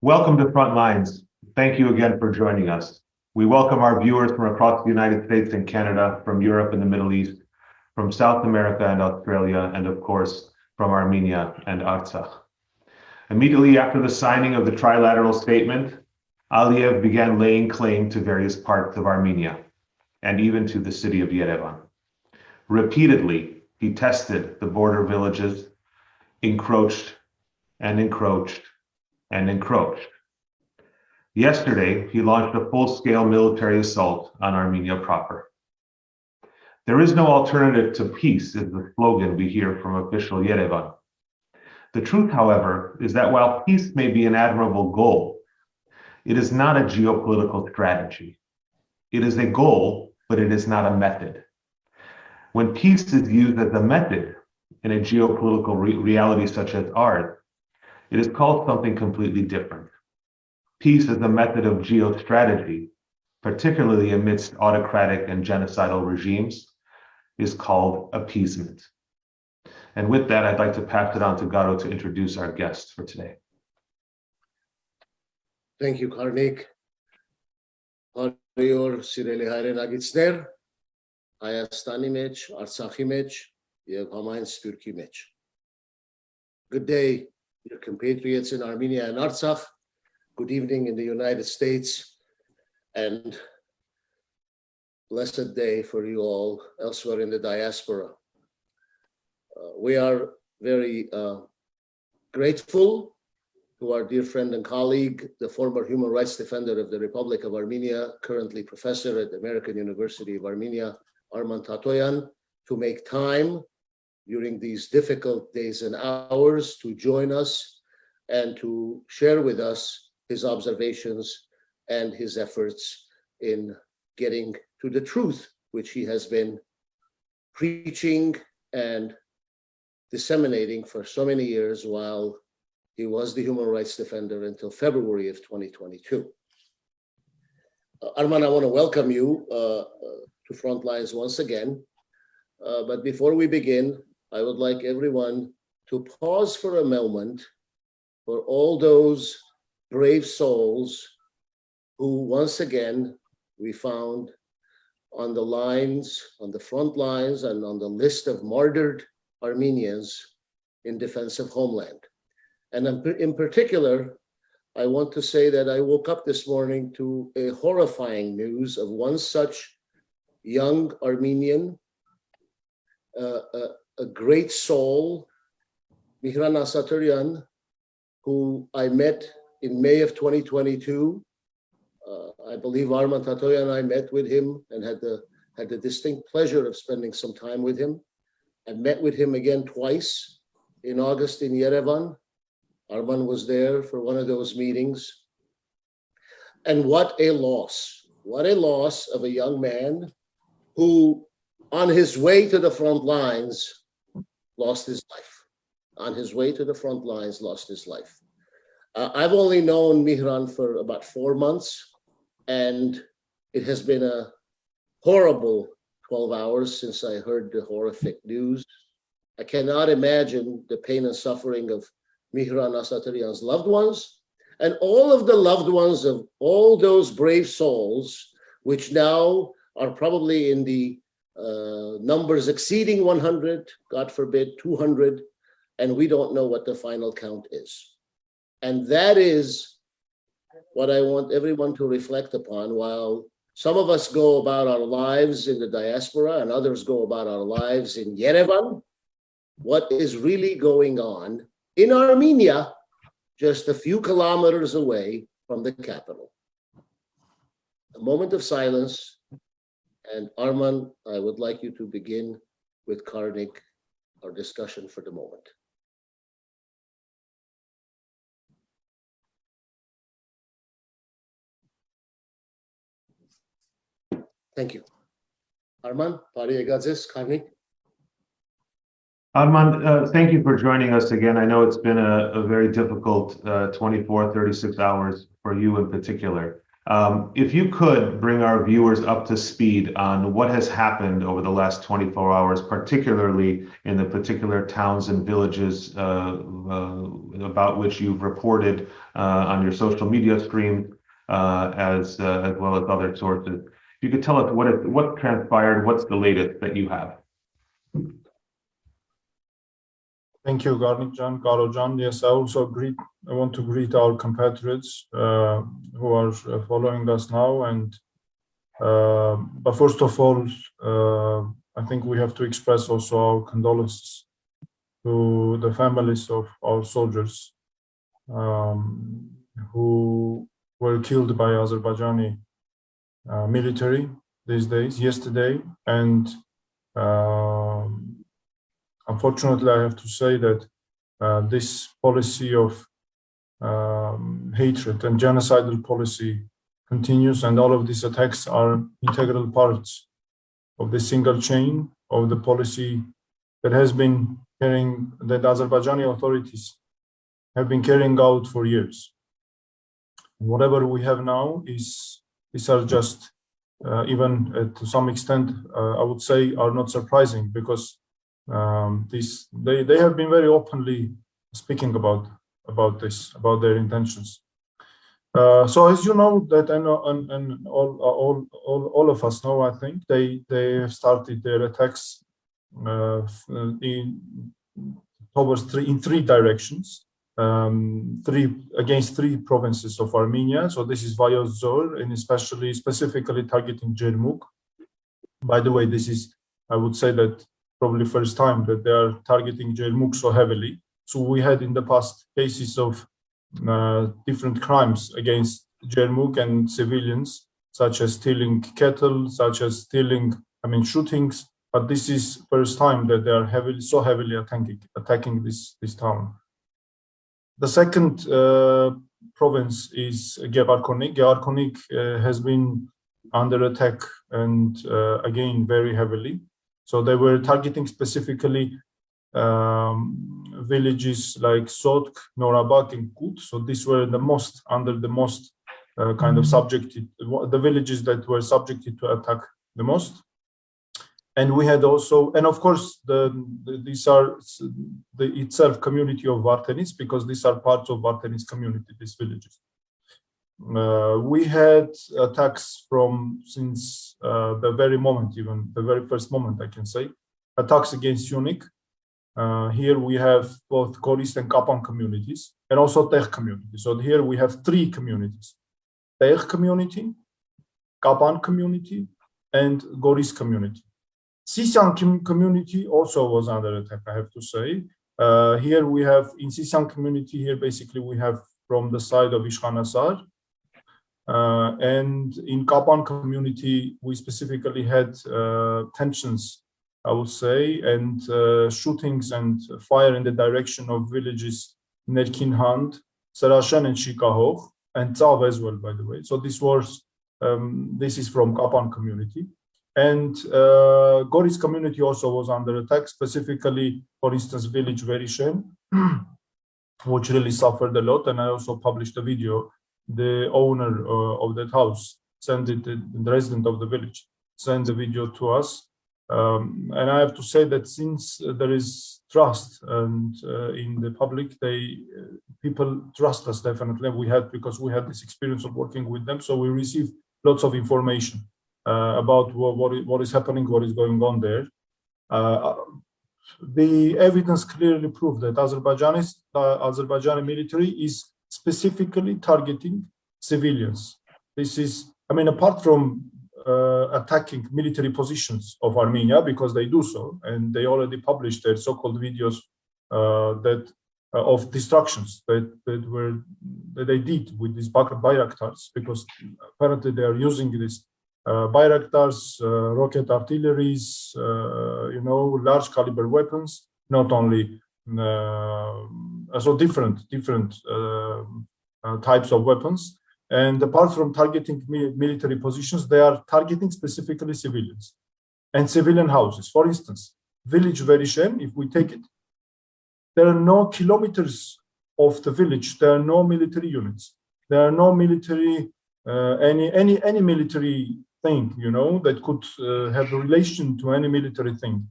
Welcome to Frontlines. Thank you again for joining us. We welcome our viewers from across the United States and Canada, from Europe and the Middle East, from South America and Australia, and of course, from Armenia and Artsakh. Immediately after the signing of the trilateral statement, Aliyev began laying claim to various parts of Armenia, and even to the city of Yerevan. Repeatedly, he tested the border villages, encroached and encroached and encroached. Yesterday, he launched a full-scale military assault on Armenia proper. There is no alternative to peace is the slogan we hear from official Yerevan. The truth, however, is that while peace may be an admirable goal, it is not a geopolitical strategy. It is a goal, but it is not a method. When peace is used as a method in a geopolitical reality such as ours, it is called something completely different. Peace as a method of geostrategy, particularly amidst autocratic and genocidal regimes, is called appeasement. And with that, I'd like to pass it on to Garo to introduce our guests for today. Thank you, Karnig. Հարյուր սիրելի հայրենագիտներ, Հայաստանի մեջ, Արցախի մեջ եւ համայն Սփյուռքի մեջ. Good day, dear compatriots in Armenia and Artsakh. Good evening in the United States, and blessed day for you all elsewhere in the diaspora. We are very grateful to our dear friend and colleague, the former human rights defender of the Republic of Armenia, currently professor at the American University of Armenia, Arman Tatoyan, to make time during these difficult days and hours to join us and to share with us his observations and his efforts in getting to the truth, which he has been preaching and disseminating for so many years while he was the human rights defender until February of 2022. Arman, I want to welcome you to Frontlines once again. But before we begin, I would like everyone to pause for a moment for all those brave souls who once again we found on the lines, on the front lines, and on the list of martyred Armenians in defense of homeland. And in particular, I want to say that I woke up this morning to a horrifying news of one such young Armenian, a great soul, Mihran Asaturian, who I met in May of 2022. I believe Arman Tatoyan and I met with him and had the distinct pleasure of spending some time with him. I met with him again twice in August in Yerevan. Arman was there for one of those meetings. And what a loss of a young man who, on his way to the front lines, lost his life. On his way to the front lines, lost his life. I've only known Mihran for about 4 months, and it has been a horrible 12 hours since I heard the horrific news. I cannot imagine the pain and suffering of Mihran Asaturian's loved ones, and all of the loved ones of all those brave souls, which now are probably in the numbers exceeding 100, God forbid, 200, and we don't know what the final count is. And that is what I want everyone to reflect upon while some of us go about our lives in the diaspora and others go about our lives in Yerevan. What is really going on in Armenia, just a few kilometers away from the capital? A moment of silence. And Arman, I would like you to begin with Karnig, our discussion for the moment. Thank you. Arman, Pariyagadzis, Karnig. Arman, thank you for joining us again. I know it's been a very difficult 24, 36 hours for you in particular. If you could bring our viewers up to speed on what has happened over the last 24 hours, particularly in the particular towns and villages about which you've reported on your social media stream, as well as other sources. If you could tell us what transpired, what's the latest that you have? Thank you, Garo Jan. Yes, I want to greet our compatriots who are following us now. And but first of all, I think we have to express also our condolences to the families of our soldiers who were killed by Azerbaijani military yesterday, and unfortunately, I have to say that this policy of hatred and genocidal policy continues, and all of these attacks are integral parts of the single chain of the policy that that Azerbaijani authorities have been carrying out for years. Whatever we have now these are just even to some extent, I would say, are not surprising, because they have been very openly speaking about their intentions. So as you know, that and all of us know, I think they have started their attacks in three directions, against three provinces of Armenia. So this is via Zor, and specifically targeting Jermuk. By the way, this is, I would say, that probably first time that they are targeting Jermuk so heavily. So we had in the past cases of different crimes against Jermuk and civilians, such as stealing cattle, such as shootings. But this is first time that they are so heavily attacking this town. The second province is Kerkonian. Kerkonian has been under attack, and again very heavily. So they were targeting specifically villages like Sotk, Norabak, and Kut. So these were the most kind of subjected, the villages that were subjected to attack the most. And we had also, and of course, these are the itself community of Vartenis, because these are parts of Vartenis community, these villages. We had attacks since the very moment, even the very first moment, I can say, attacks against Unic. Here we have both Goris and Kapan communities, and also Tech community. So here we have three communities: Tech community, Kapan community, and Goris community. Sisyan community also was under attack, I have to say. Here we have, in Sisyan community, here basically we have from the side of Ishkhanasar. And in Kapan community, we specifically had tensions, I would say, and shootings and fire in the direction of villages Nerkinhand, Sarashan, and Shikahov, and Tsav as well, by the way. So this is from Kapan community. And Goris community also was under attack, specifically, for instance, village Verishen, which really suffered a lot. And I also published a video. The owner of that house sent it, the resident of the village sent the video to us. And I have to say that since there is trust and in the public, people trust us definitely. Because we had this experience of working with them, so we received lots of information about what is happening, what is going on there. The evidence clearly proved that Azerbaijani military is specifically targeting civilians. This is, apart from attacking military positions of Armenia, because they do so, and they already published their so-called videos of destructions that they did with these Bayraktars, because apparently they are using these Bayraktars, rocket artilleries, large caliber weapons, not only so different types of weapons. And apart from targeting military positions, they are targeting specifically civilians and civilian houses. For instance, village Verishen, if we take it, there are no kilometers of the village, there are no military units, there are no military any military thing, you know, that could have a relation to any military thing.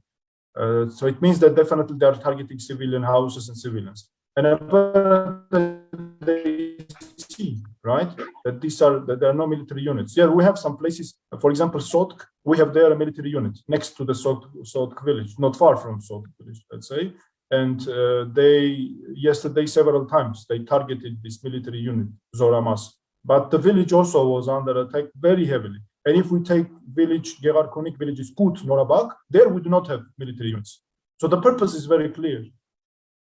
So it means that definitely they are targeting civilian houses and civilians. And apparently they see, right, that there are no military units. Yeah, we have some places, for example, Sotk, we have there a military unit next to the Sotk village, not far from Sotk village, let's say. And yesterday, several times, they targeted this military unit, Zoramas. But the village also was under attack very heavily. And if we take village, Karnig villages, Kut, Norabak, there we do not have military units. So the purpose is very clear.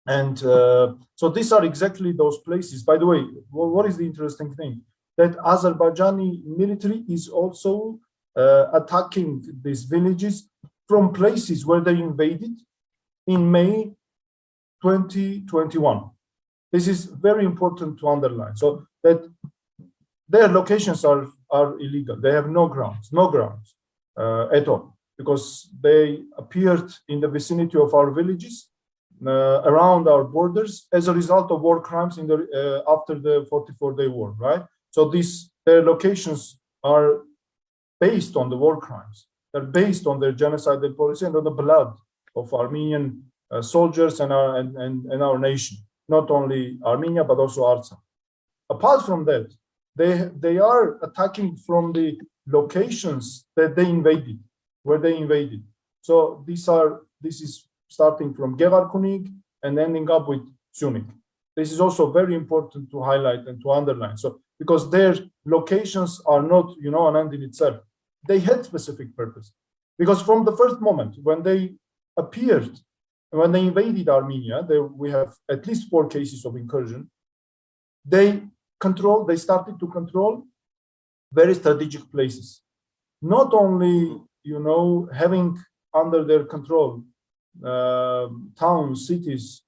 And so these are exactly those places. By the way, what is the interesting thing? That Azerbaijani military is also attacking these villages from places where they invaded in May 2021. This is very important to underline. So that their locations are illegal. They have no grounds at all, because they appeared in the vicinity of our villages, around our borders, as a result of war crimes in the after the 44-day war, right? So their locations are based on the war crimes. They're based on their genocidal policy and on the blood of Armenian soldiers and our nation, not only Armenia but also Artsakh. Apart from that, they are attacking from the locations that they invaded, where they invaded. So this is starting from Kerkonian and ending up with Syunik. This is also very important to highlight and to underline. So because their locations are not, you know, an end in itself, they had specific purpose. Because from the first moment when they appeared, when they invaded Armenia, we have at least 4 cases of incursion. They started to control very strategic places. Not only, you know, having under their control towns, cities,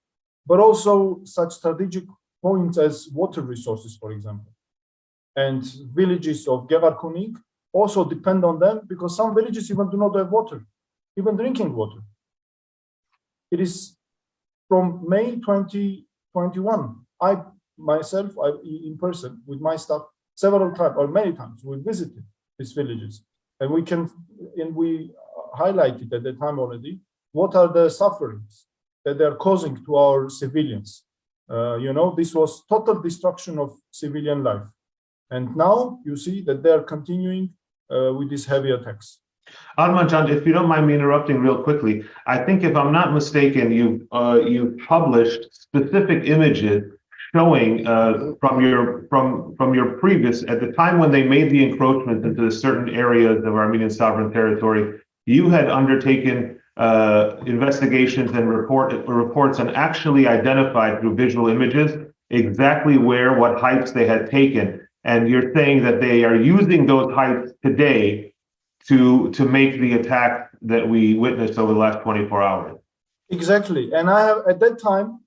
but also such strategic points as water resources, for example. And villages of Kerkonian also depend on them, because some villages even do not have water, even drinking water. It is from May 2021. I myself, in person with my staff, several times or many times, we visited these villages, and we highlighted at the time already what are the sufferings that they are causing to our civilians. You know, this was total destruction of civilian life, and now you see that they are continuing with these heavy attacks. Arman, if you don't mind me interrupting real quickly, I think if I'm not mistaken, you've published specific images showing from your previous, at the time when they made the encroachment into certain areas of Armenian sovereign territory, you had undertaken investigations and reports and actually identified through visual images exactly what heights they had taken. And you're saying that they are using those heights today to make the attack that we witnessed over the last 24 hours. Exactly. And I have, at that time,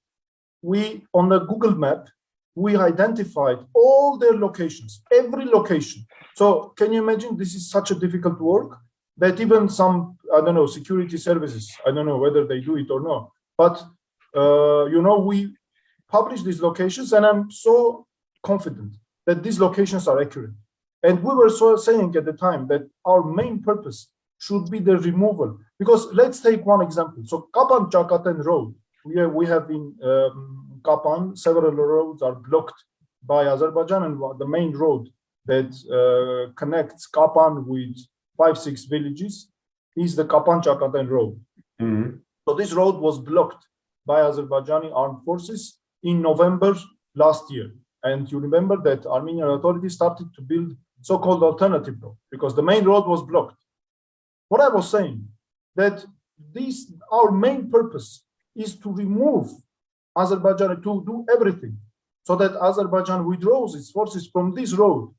on the Google map, we identified all their locations, every location. So can you imagine, this is such a difficult work that even some, I don't know, security services, I don't know whether they do it or not, but, you know, we publish these locations, and I'm so confident that these locations are accurate. And we were saying at the time that our main purpose should be the removal. Because let's take one example. So Kapan-Chakaten road, we have in Kapan, several roads are blocked by Azerbaijan, and the main road that connects Kapan with 5-6 villages is the Kapan-Chakaten road. Mm-hmm. So this road was blocked by Azerbaijani armed forces in November last year. And you remember that Armenian authorities started to build so-called alternative road because the main road was blocked. What I was saying, that our main purpose is to remove Azerbaijan, to do everything so that Azerbaijan withdraws its forces from this road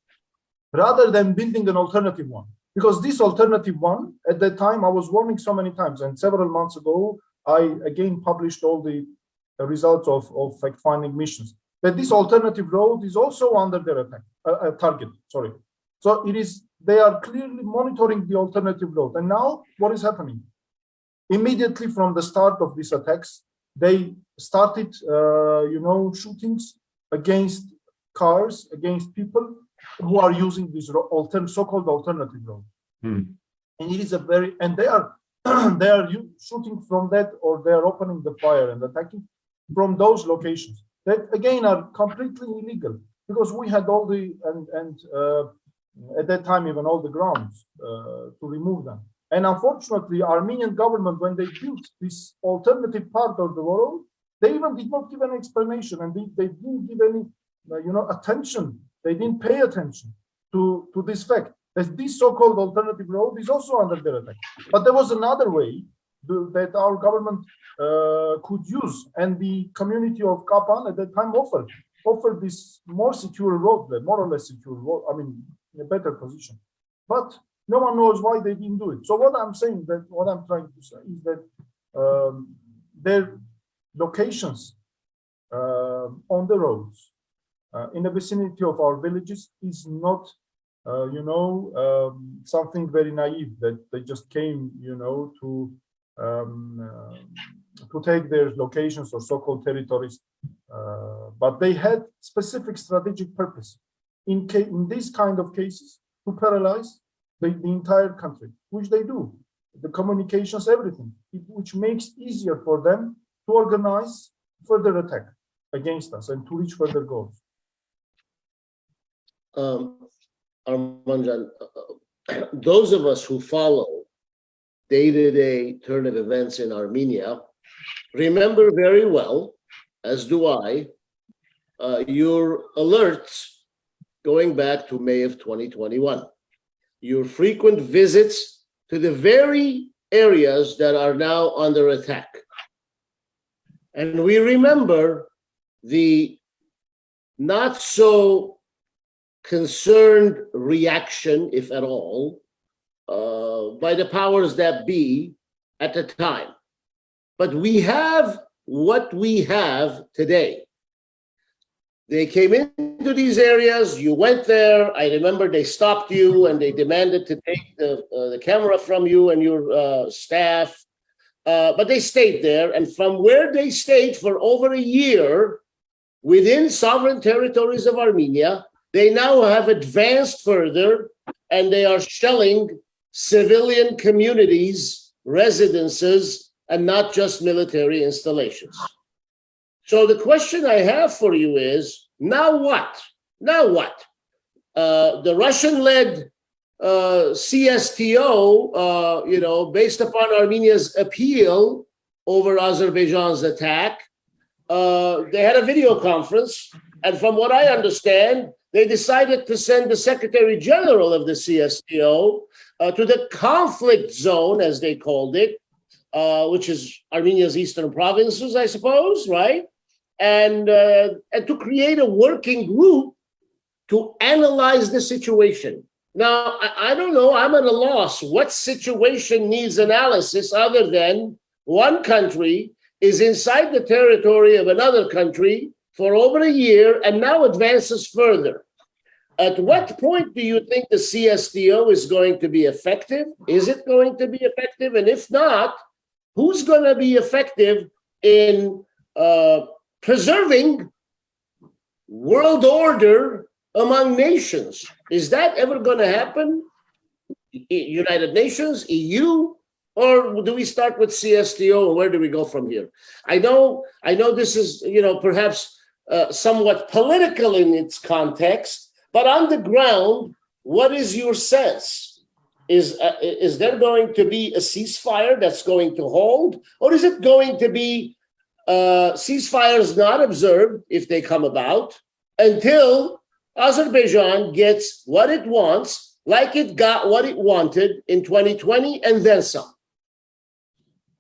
rather than building an alternative one. Because this alternative one, at that time, I was warning so many times, and several months ago, I again published all the results of fact-finding missions, that this alternative road is also under their target. Sorry. So they are clearly monitoring the alternative road. And now what is happening? Immediately from the start of these attacks, they started, shootings against cars, against people, who are using this so-called alternative road. And it is and they are shooting from that, or they are opening the fire and attacking from those locations that again are completely illegal, because we had all the at that time even all the grounds to remove them. And unfortunately, Armenian government, when they built this alternative part of the road, they even did not give an explanation, and they didn't give any attention. They didn't pay attention to this fact that this so-called alternative road is also under their attack. But there was another way that our government could use, and the community of Kapan at that time offered this more secure road, more or less secure road, I mean, in a better position. But no one knows why they didn't do it. So what I'm trying to say is that their locations on the roads in the vicinity of our villages is not, something very naive that they just came, to take their locations or so-called territories, but they had specific strategic purpose in these kind of cases to paralyze the entire country, which they do, the communications, everything, which makes easier for them to organize further attack against us and to reach further goals. Arman, those of us who follow day-to-day turn of events in Armenia remember very well, as do I, your alerts going back to May of 2021. Your frequent visits to the very areas that are now under attack. And we remember the not so concerned reaction, if at all, by the powers that be at the time. But we have what we have today. They came into these areas, you went there, I remember they stopped you and they demanded to take the camera from you and your staff, but they stayed there, and from where they stayed for over a year within sovereign territories of Armenia, they now have advanced further and they are shelling civilian communities, residences, and not just military installations. So the question I have for you is, now what? Now what? The Russian-led CSTO, based upon Armenia's appeal over Azerbaijan's attack, they had a video conference, and from what I understand, they decided to send the Secretary General of the CSTO to the conflict zone, as they called it, which is Armenia's eastern provinces, I suppose, right? And to create a working group to analyze the situation. Now, I don't know, I'm at a loss. What situation needs analysis other than one country is inside the territory of another country for over a year and now advances further? At what point do you think the CSTO is going to be effective? Is it going to be effective? And if not, who's going to be effective in preserving world order among nations? Is that ever going to happen? United Nations, EU, or do we start with CSTO, and where do we go from here? I know this is, perhaps somewhat political in its context, but on the ground, what is your sense? Is there going to be a ceasefire that's going to hold, or is it going to be ceasefires not observed, if they come about, until Azerbaijan gets what it wants, like it got what it wanted in 2020, and then some?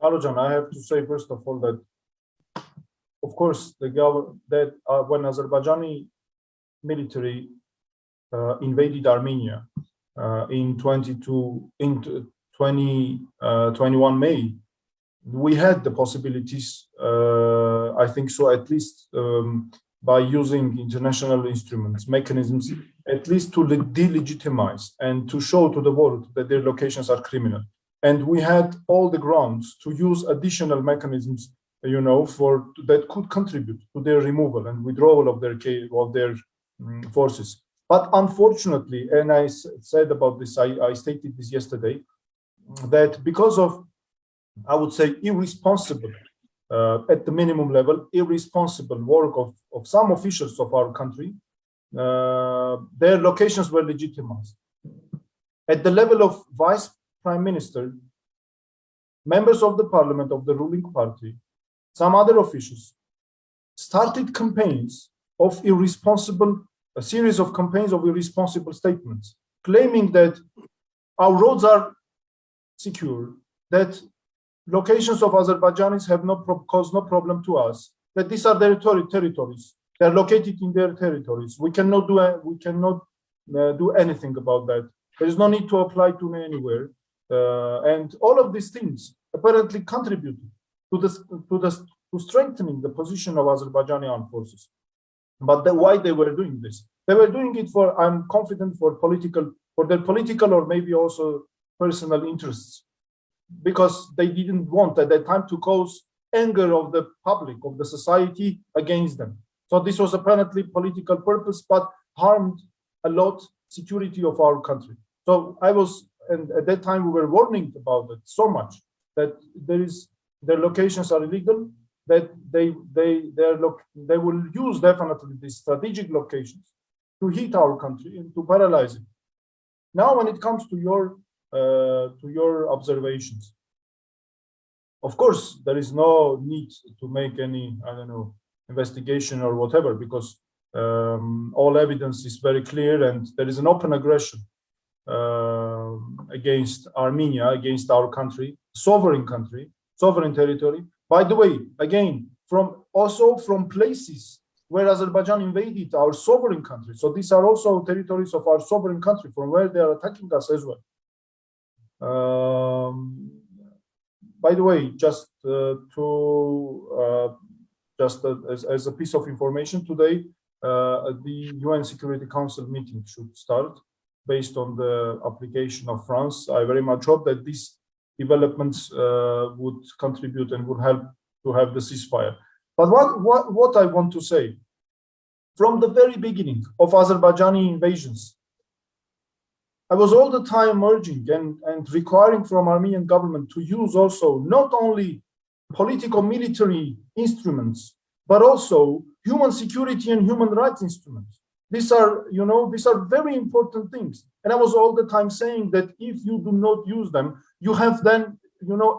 Alojan, I have to say, first of all, that, of course, when Azerbaijani military invaded Armenia in 2021 May, we had the possibilities, I think so, at least by using international instruments, mechanisms, at least to delegitimize and to show to the world that their locations are criminal. And we had all the grounds to use additional mechanisms, that could contribute to their removal and withdrawal of their forces. But unfortunately, and I said about this, I stated this yesterday, that because of, I would say, irresponsible, at the minimum level, irresponsible work of some officials of our country, their locations were legitimized. At the level of Vice Prime Minister, members of the parliament of the ruling party, some other officials started campaigns of a series of campaigns of irresponsible statements, claiming that our roads are secure, that locations of Azerbaijanis have cause no problem to us, that these are their territories. They are located in their territories. We cannot do anything about that. There is no need to apply to me anywhere. And all of these things apparently contributed to strengthening the position of Azerbaijani armed forces. But why they were doing this? They were doing it for, I'm confident, for their political or maybe also personal interests, because they didn't want at that time to cause anger of the public, of the society against them. So this was apparently political purpose, but harmed a lot security of our country. So and at that time we were warning about it so much that their locations are illegal, that they will use definitely these strategic locations to hit our country and to paralyze it. Now, when it comes to your observations, of course, there is no need to make any, investigation or whatever, because all evidence is very clear and there is an open aggression against Armenia, against our country, sovereign territory. By the way, again, from places where Azerbaijan invaded our sovereign country. So these are also territories of our sovereign country from where they are attacking us as well. By the way, just as a piece of information, today the UN Security Council meeting should start based on the application of France. I very much hope that these developments would contribute and would help to have the ceasefire. But what I want to say, from the very beginning of Azerbaijani invasions, I was all the time urging and requiring from Armenian government to use also not only political military instruments, but also human security and human rights instruments. These are very important things. And I was all the time saying that if you do not use them, you have then,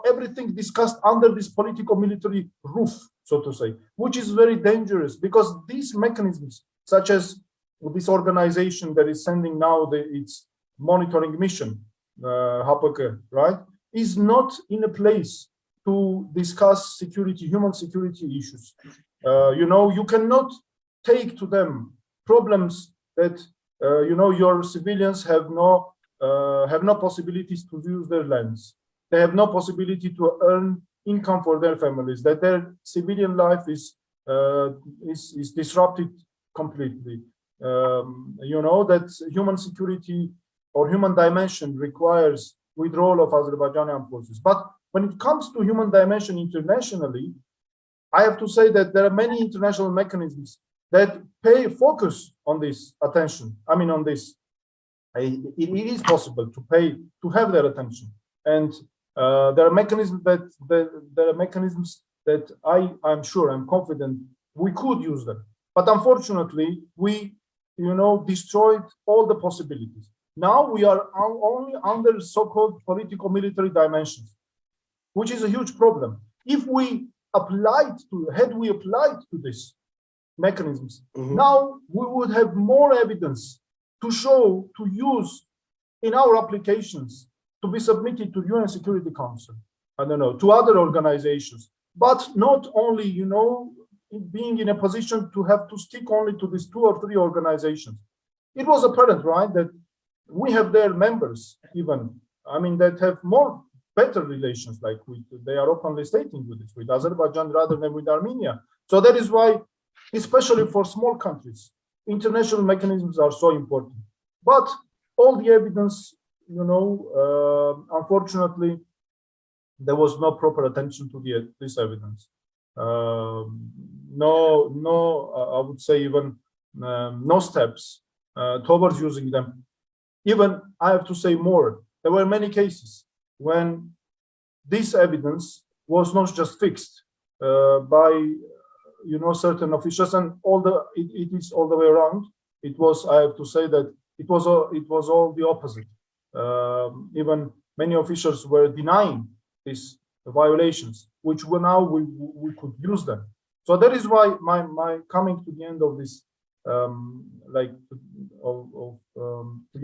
everything discussed under this political military roof, so to say, which is very dangerous, because these mechanisms, such as this organization that is sending now its monitoring mission, HPK, right, is not in a place to discuss human security issues. You cannot take to them problems that your civilians have no possibilities to use their lands. They have no possibility to earn income for their families. That their civilian life is disrupted completely. That human security or human dimension requires withdrawal of Azerbaijani armed forces. But when it comes to human dimension internationally, I have to say that there are many international mechanisms that focus on this attention. On this, it is possible to have their attention, and there are mechanisms that I'm sure, I'm confident we could use them. But unfortunately, we destroyed all the possibilities. Now we are only under so-called political military dimensions, which is a huge problem. If we applied to this mechanisms, now we would have more evidence to use in our applications to be submitted to UN Security Council, to other organizations, but not only, being in a position to have to stick only to these 2 or 3 organizations. It was apparent, right, that we have their members even, that have better relations, like they are openly stating with Azerbaijan rather than with Armenia. So that is why, especially for small countries, international mechanisms are so important. But all the evidence, unfortunately, there was no proper attention to this evidence. I would say even no steps towards using them. Even I have to say more. There were many cases when this evidence was not just fixed by certain officials, and it is all the way around. It was, I have to say that it was all the opposite. Even many officials were denying these violations, which now we could use them. So that is why my coming to the end of this,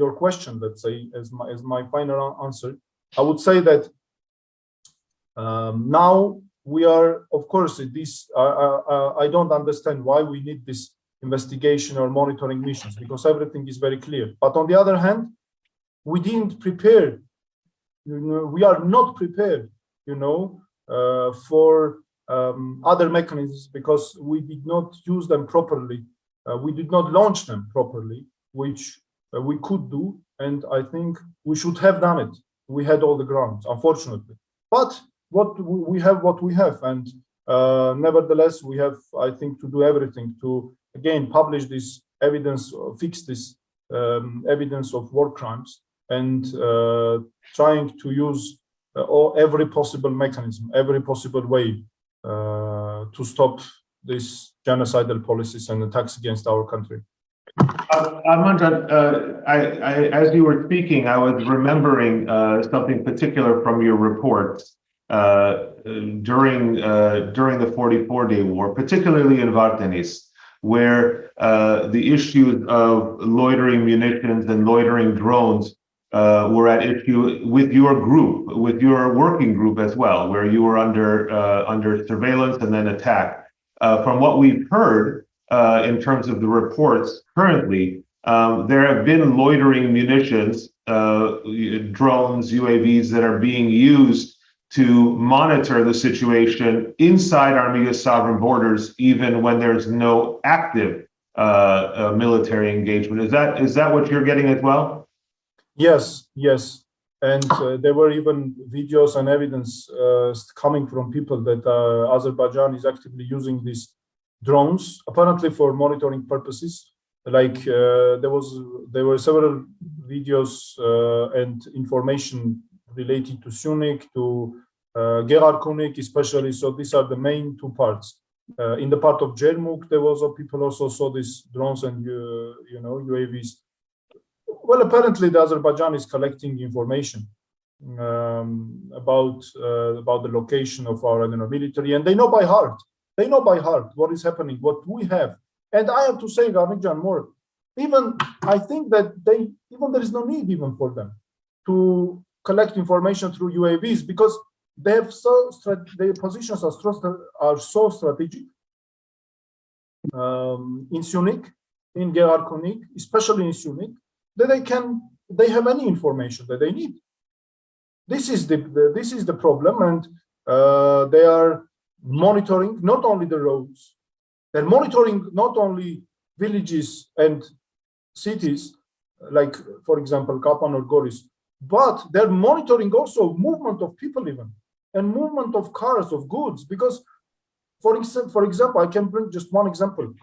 your question, let's say, as my final answer, I would say that now we are, of course, this. I don't understand why we need this investigation or monitoring missions, because everything is very clear. But on the other hand, we didn't prepare. We are not prepared, for other mechanisms, because we did not use them properly. We did not launch them properly, which we could do, and I think we should have done it. We had all the grounds, unfortunately. But we have, and nevertheless, we have, I think, to do everything to again publish this evidence, fix this evidence of war crimes, and trying to use every possible mechanism, every possible way to stop these genocidal policies and attacks against our country. Arman, as you were speaking, I was remembering something particular from your reports during the 44-day war, particularly in Vardenis, where the issues of loitering munitions and loitering drones were at issue with your group, with your working group as well, where you were under surveillance and then attacked. From what we've heard in terms of the reports currently, there have been loitering munitions, drones, UAVs that are being used to monitor the situation inside Armenia's sovereign borders, even when there's no active military engagement. Is that what you're getting as well? Yes. And there were even videos and evidence coming from people that Azerbaijan is actively using these drones, apparently for monitoring purposes. Like there were several videos and information related to Sunik, to Kerkonian especially. So these are the main two parts. In the part of Jermuk, there was people also saw these drones and UAVs. Well, apparently, the Azerbaijan is collecting information about the location of our military, and they know by heart. They know by heart what is happening, what we have. And I have to say, Karnig, more. Even I think that there is no need even for them to collect information through UAVs, because they have their positions are so strategic in Sunik, in Kerkonian, especially in Sunik, that they have any information that they need. This is the problem, and they are monitoring not only the roads, they're monitoring not only villages and cities, like for example Kapan or Goris, but they're monitoring also movement of people even, and movement of cars, of goods. Because for example, I can bring just one example.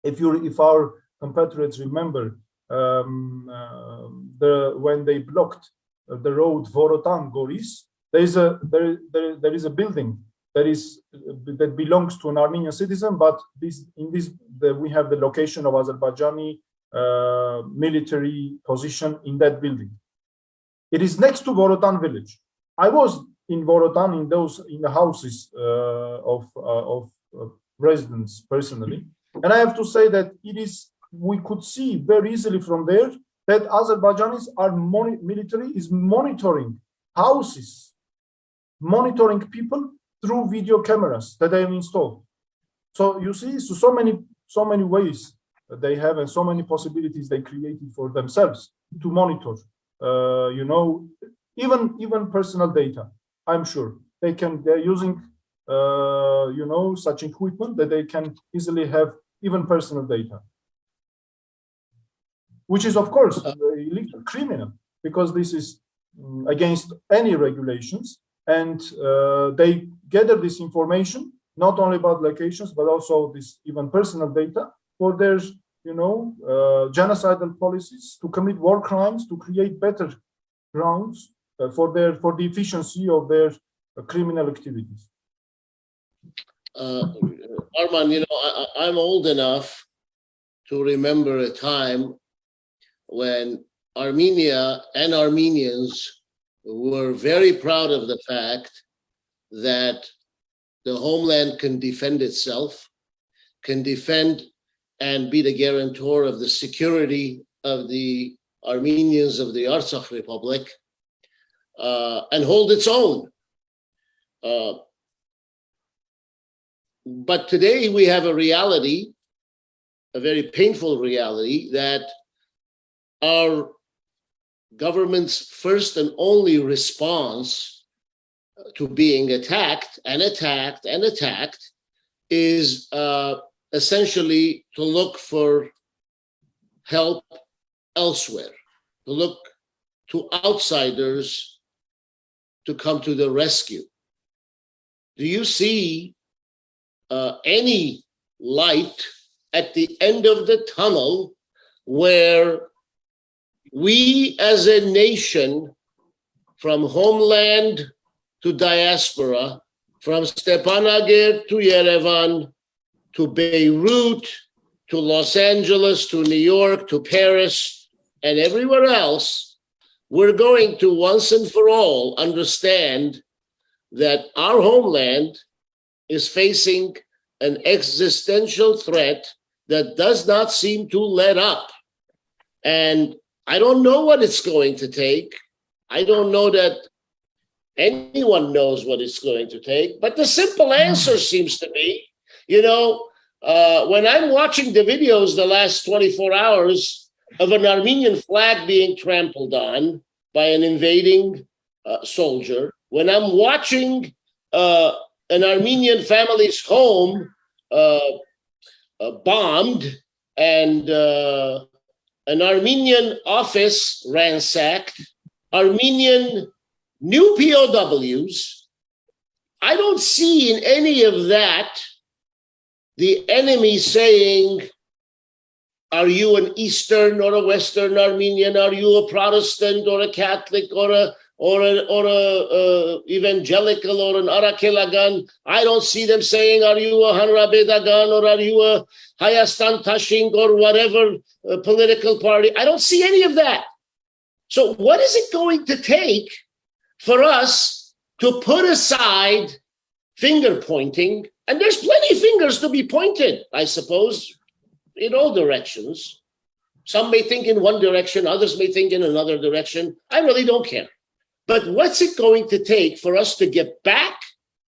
If our compatriots remember, when they blocked the road Vorotan Goris, there is a building that belongs to an Armenian citizen, but we have the location of Azerbaijani military position in that building. It is next to Vorotan village. I was in Vorotan in the houses of residents personally, and I have to say that we could see very easily from there that Azerbaijanis military is monitoring houses, monitoring people through video cameras that they have installed. So you see, so many ways that they have, and so many possibilities they created for themselves to monitor. Even personal data. I'm sure they're using such equipment that they can easily have even personal data, which is of course illegal, criminal, because this is against any regulations. And they gather this information not only about locations, but also this even personal data for their genocidal policies, to commit war crimes, to create better grounds for the efficiency of their criminal activities. Arman, I'm old enough to remember a time when Armenia and Armenians were very proud of the fact that the homeland can defend itself, can defend and be the guarantor of the security of the Armenians of the Artsakh Republic, and hold its own. But today we have a reality, a very painful reality, that our government's first and only response to being attacked and attacked and attacked is essentially to look for help elsewhere, to look to outsiders to come to the rescue. Do you see any light at the end of the tunnel where we as a nation, from homeland to diaspora, from Stepanakert to Yerevan, to Beirut, to Los Angeles, to New York, to Paris, and everywhere else, we're going to once and for all understand that our homeland is facing an existential threat that does not seem to let up. And I don't know what it's going to take. I don't know that anyone knows what it's going to take, but the simple answer seems to be, when I'm watching the videos the last 24 hours of an Armenian flag being trampled on by an invading soldier, when I'm watching an Armenian family's home bombed and an Armenian office ransacked, Armenian new POWs, I don't see in any of that the enemy saying, are you an Eastern or a Western Armenian? Are you a Protestant or a Catholic or a evangelical or an Arakelagan? I don't see them saying, are you a Hanrabedagan or are you a Hayastan Tashing or whatever political party? I don't see any of that. So what is it going to take for us to put aside finger pointing? And there's plenty of fingers to be pointed, I suppose, in all directions. Some may think in one direction, others may think in another direction. I really don't care. But what's it going to take for us to get back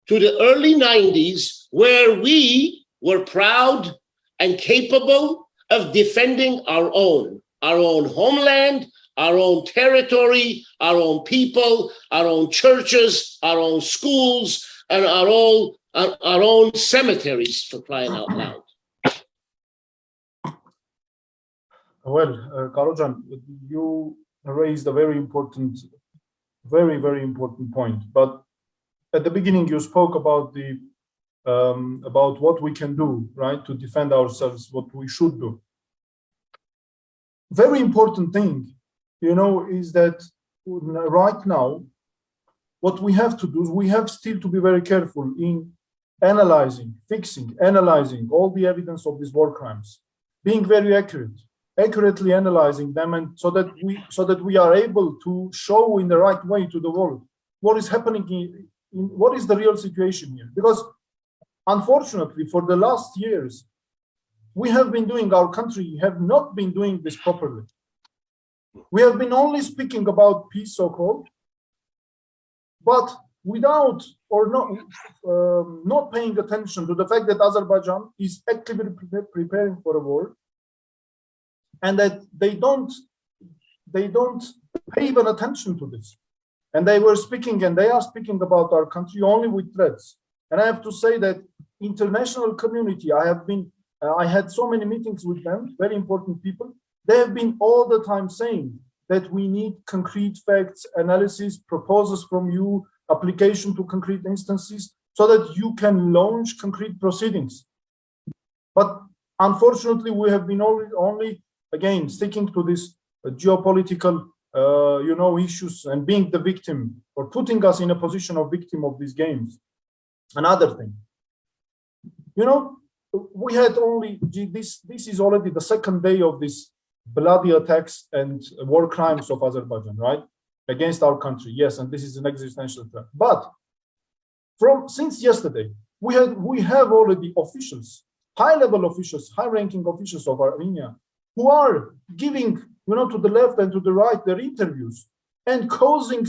to the early 90s where we were proud and capable of defending our own homeland, our own territory, our own people, our own churches, our own schools, and our own cemeteries, for crying out loud? Well, Karojan, you raised a very, very important point. But at the beginning, you spoke about about what we can do, right, to defend ourselves, what we should do. Very important thing, is that right now, what we have to do is we have still to be very careful in analyzing all the evidence of these war crimes, being very accurately analyzing them, and so that we are able to show in the right way to the world what is happening what is the real situation here. Because unfortunately, for the last years, our country have not been doing this properly. We have been only speaking about peace, so-called, but without or not paying attention to the fact that Azerbaijan is actively preparing for a war, and that they don't pay even attention to this. And they are speaking about our country only with threats. And I have to say that international community, I had so many meetings with them, very important people. They have been all the time saying that we need concrete facts, analysis, proposals from you, application to concrete instances, so that you can launch concrete proceedings. But unfortunately, we have been only again sticking to this geopolitical issues and being the victim, or putting us in a position of victim of these games. Another thing, we had only this is already the second day of this bloody attacks and war crimes of Azerbaijan, right, against our country. Yes, and this is an existential threat. But since yesterday, we have already officials, high-level officials, high-ranking officials of Armenia, who are giving, to the left and to the right, their interviews and causing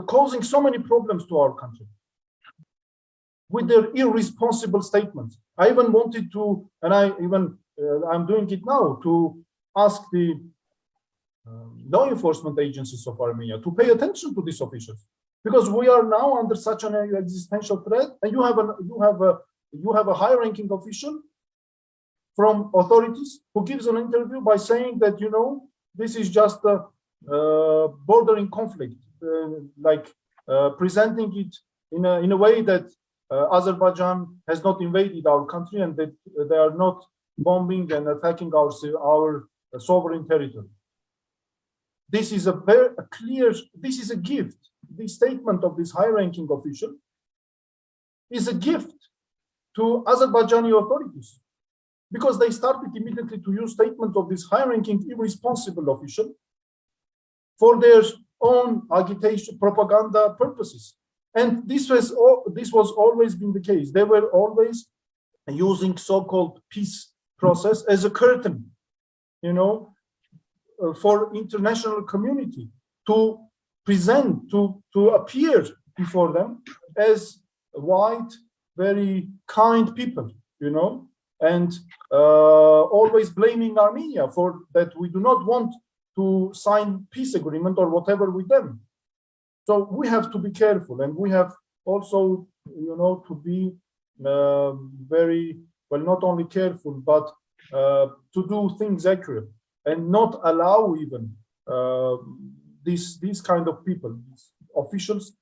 causing so many problems to our country with their irresponsible statements. I even wanted to, and I'm doing it now, to ask the law enforcement agencies of Armenia to pay attention to these officials, because we are now under such an existential threat, and you have a high-ranking official from authorities who gives an interview by saying that this is just a bordering conflict, presenting it in a way that Azerbaijan has not invaded our country and that they are not bombing and attacking our sovereign territory. This is this is a gift. The statement of this high-ranking official is a gift to Azerbaijani authorities, because they started immediately to use statements of this high-ranking irresponsible official for their own agitation, propaganda purposes. And this was always been the case. They were always using so-called peace process as a curtain, for international community to present, to appear before them as white, very kind people, and always blaming Armenia for that we do not want to sign peace agreement or whatever with them. So we have to be careful, and we have also, to be very, well, not only careful, but to do things accurate and not allow even these kind of people, these officials,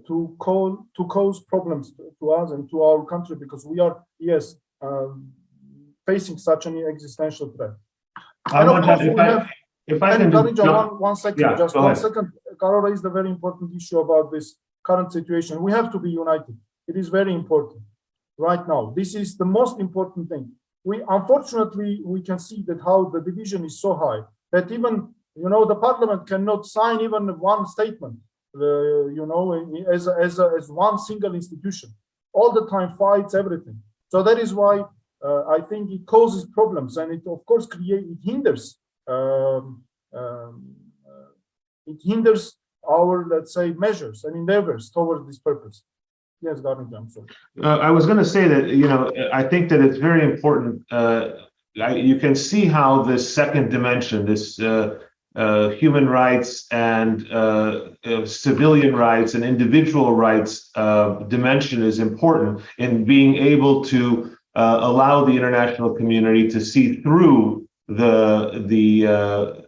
to cause problems to us and to our country, because we are, yes, facing such an existential threat. If I can one second, just one second. Garo raised a very important issue about this current situation. We have to be united. It is very important right now. This is the most important thing. Unfortunately, we can see that how the division is so high that even, the parliament cannot sign even one statement, as one single institution. All the time fights everything. So that is why I think it causes problems, and it of course hinders. It hinders our, let's say, measures and endeavors towards this purpose. Yes, Karnig, I'm sorry. I was going to say that, I think that it's very important. You can see how this second dimension, this human rights and civilian rights and individual rights dimension is important in being able to allow the international community to see through the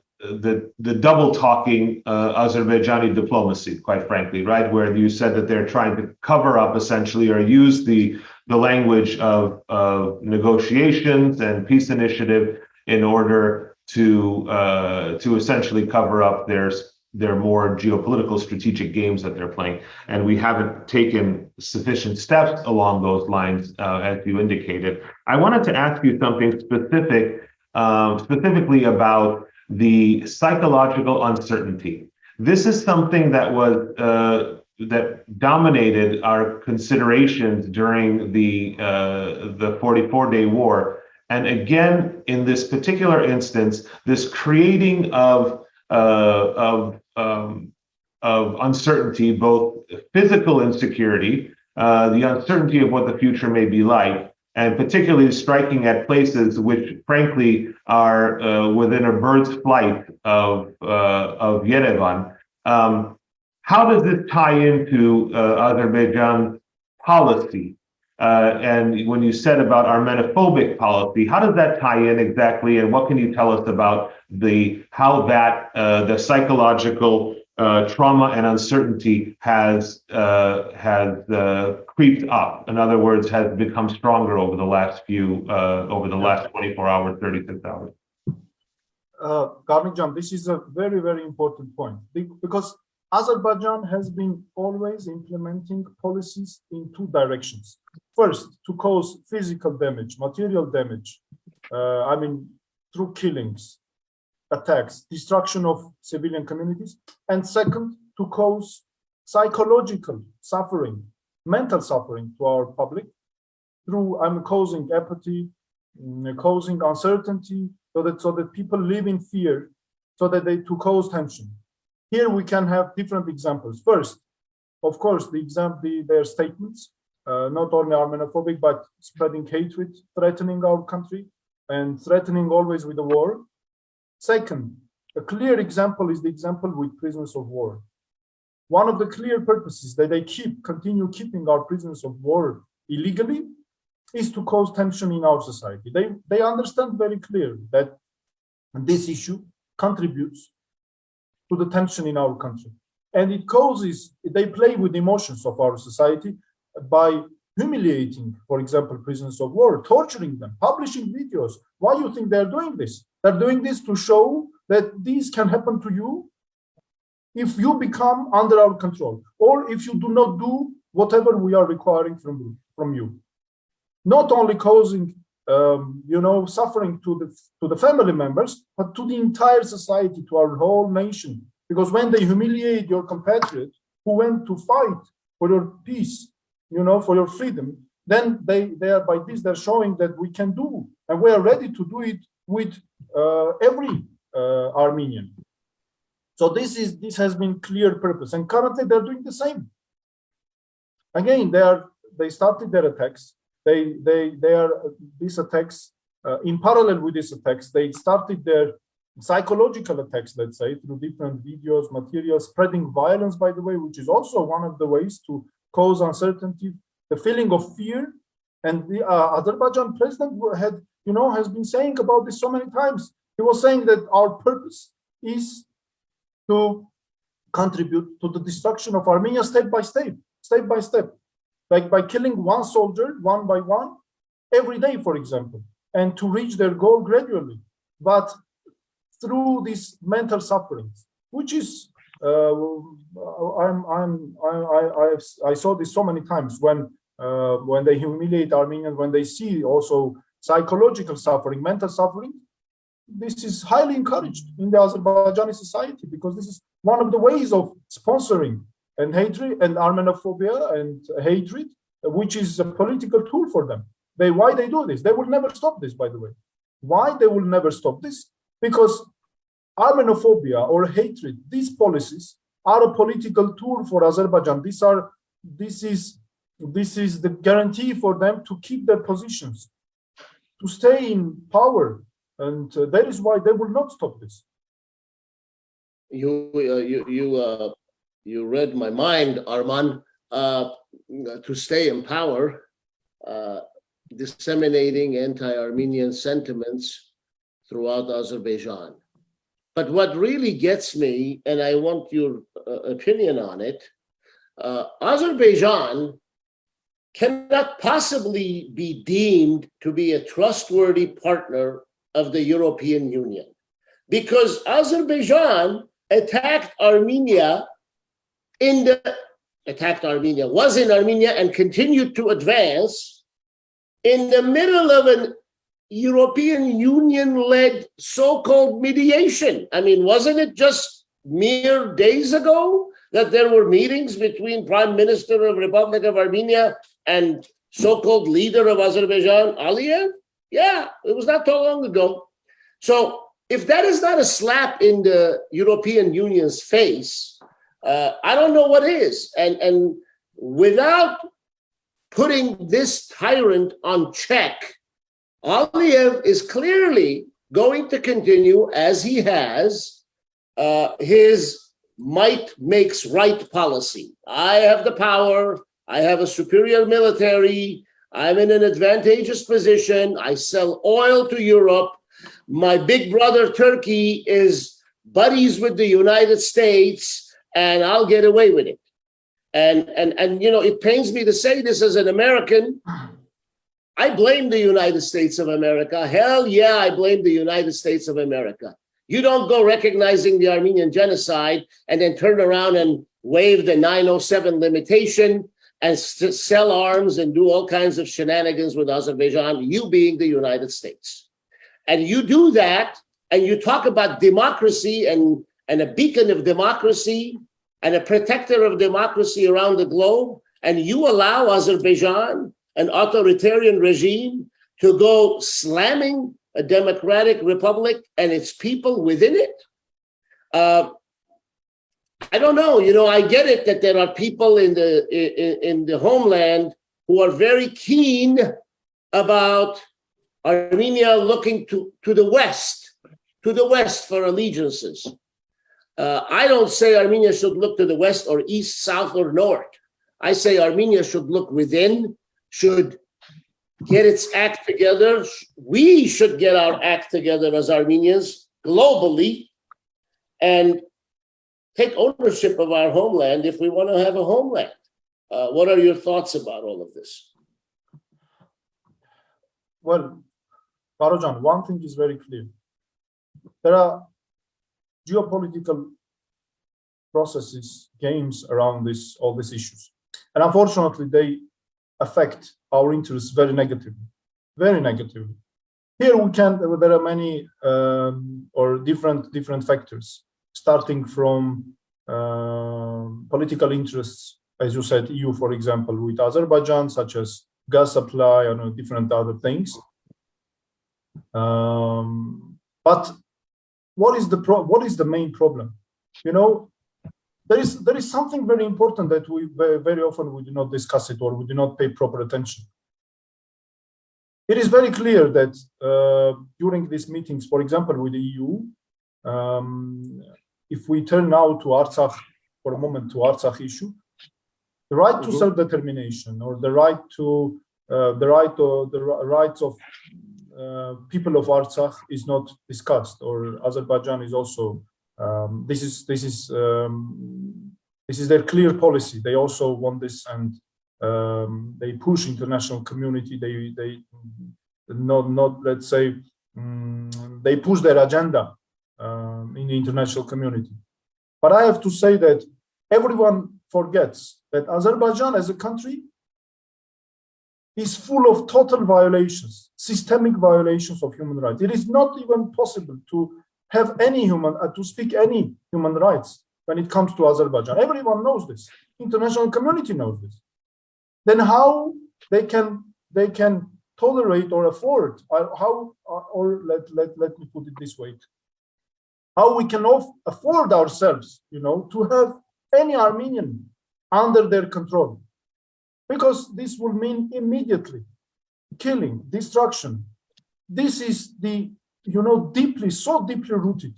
double talking Azerbaijani diplomacy, quite frankly, right? Where you said that they're trying to cover up essentially, or use the language of negotiations and peace initiative in order to essentially cover up their more geopolitical strategic games that they're playing. And we haven't taken sufficient steps along those lines, as you indicated. I wanted to ask you something specifically about the psychological uncertainty. This is something that was that dominated our considerations during the 44-day war, and again in this particular instance, this creating of uncertainty, both physical insecurity, the uncertainty of what the future may be like, and particularly striking at places which, frankly, are within a bird's flight of Yerevan. How does this tie into Azerbaijan's policy? And when you said about Armenophobic policy, how does that tie in exactly? And what can you tell us about the psychological trauma and uncertainty has creeped up. In other words, has become stronger over the last 24 hours, 36 hours. Karnig, this is a very, very important point because Azerbaijan has been always implementing policies in two directions. First, to cause physical damage, material damage, through killings, attacks, destruction of civilian communities, and second, to cause psychological suffering, mental suffering to our public through causing apathy, causing uncertainty, so that people live in fear, to cause tension. Here we can have different examples. First, of course, their statements, not only Armenophobic, but spreading hatred, threatening our country, and threatening always with a war. Second, a clear example is the example with prisoners of war. One of the clear purposes that they continue keeping our prisoners of war illegally is to cause tension in our society. They understand very clearly that this issue contributes to the tension in our country. And they play with emotions of our society by humiliating, for example, prisoners of war, torturing them, publishing videos. Why do you think they're doing this? They're doing this to show that this can happen to you if you become under our control, or if you do not do whatever we are requiring from you. Not only causing suffering to the family members, but to the entire society, to our whole nation. Because when they humiliate your compatriot who went to fight for your peace, for your freedom, then they're showing that we can do, and we are ready to do it with every Armenian. So this has been clear purpose, and currently they're doing the same. Again, they started their attacks. These attacks, in parallel with these attacks, they started their psychological attacks, let's say, through different videos, materials, spreading violence, by the way, which is also one of the ways to cause uncertainty, the feeling of fear. And the Azerbaijan president has been saying about this so many times. He was saying that our purpose is to contribute to the destruction of Armenia step by step, like by killing one soldier one by one every day, for example, and to reach their goal gradually, but through these mental sufferings, which is I saw this so many times when they humiliate Armenians, when they see also psychological suffering, mental suffering. This is highly encouraged in the Azerbaijani society because this is one of the ways of sponsoring and hatred and Armenophobia and hatred, which is a political tool for them. Why they do this? They will never stop this, by the way. Why they will never stop this? Because Armenophobia or hatred, these policies are a political tool for Azerbaijan. This is the guarantee for them to keep their positions, to stay in power. And that is why they will not stop this. You read my mind, Arman. To stay in power, disseminating anti-Armenian sentiments throughout Azerbaijan. But what really gets me, and I want your opinion on it, Azerbaijan cannot possibly be deemed to be a trustworthy partner of the European Union, because Azerbaijan was in Armenia and continued to advance in the middle of an European Union-led so-called mediation. I mean, wasn't it just mere days ago that there were meetings between Prime Minister of Republic of Armenia and so-called leader of Azerbaijan, Aliyev? Yeah, it was not so long ago. So if that is not a slap in the European Union's face, I don't know what is. And without putting this tyrant on check, Aliyev is clearly going to continue as he has his might makes right policy. I have the power. I have a superior military. I'm in an advantageous position. I sell oil to Europe. My big brother Turkey is buddies with the United States. and I'll get away with it. And you know, it pains me to say this as an American. I blame the United States of America. Hell yeah, I blame the United States of America. You don't go recognizing the Armenian genocide and then turn around and waive the 907 limitation and sell arms and do all kinds of shenanigans with Azerbaijan, you being the United States. And you do that, and you talk about democracy and a beacon of democracy and a protector of democracy around the globe, and you allow Azerbaijan, an authoritarian regime, to go slamming a democratic republic and its people within it. I don't know, you know, I get it that there are people in the homeland who are very keen about Armenia looking to the West for allegiances. I don't say Armenia should look to the West or East, South, or North. I say Armenia should look within, should get its act together. We should get our act together as Armenians globally and take ownership of our homeland if we want to have a homeland. What are your thoughts about all of this? Well, Barojan, one thing is very clear. There are geopolitical processes, games around all these issues. And unfortunately, they affect our interests very negatively, very negatively. Here there are many or different factors, starting from political interests, as you said, EU, for example, with Azerbaijan, such as gas supply and different other things. But what is the main problem? You know, there is something very important that we very often we do not discuss it, or we do not pay proper attention. It is very clear that during these meetings, for example, with the EU, if we turn now to Artsakh for a moment, to Artsakh issue, the right to self-determination, or the rights of people of Artsakh is not discussed, or Azerbaijan is also. This is their clear policy. They also want this, and they push international community. They not let's say they push their agenda in the international community. But I have to say that everyone forgets that Azerbaijan as a country is full of total violations, systemic violations of human rights. It is not even possible to have to speak any human rights when it comes to Azerbaijan. Everyone knows this. International community knows this. Then how they can tolerate or afford, or let me put it this way, how we can afford ourselves, to have any Armenian under their control, because this will mean immediately killing, destruction. This is so deeply rooted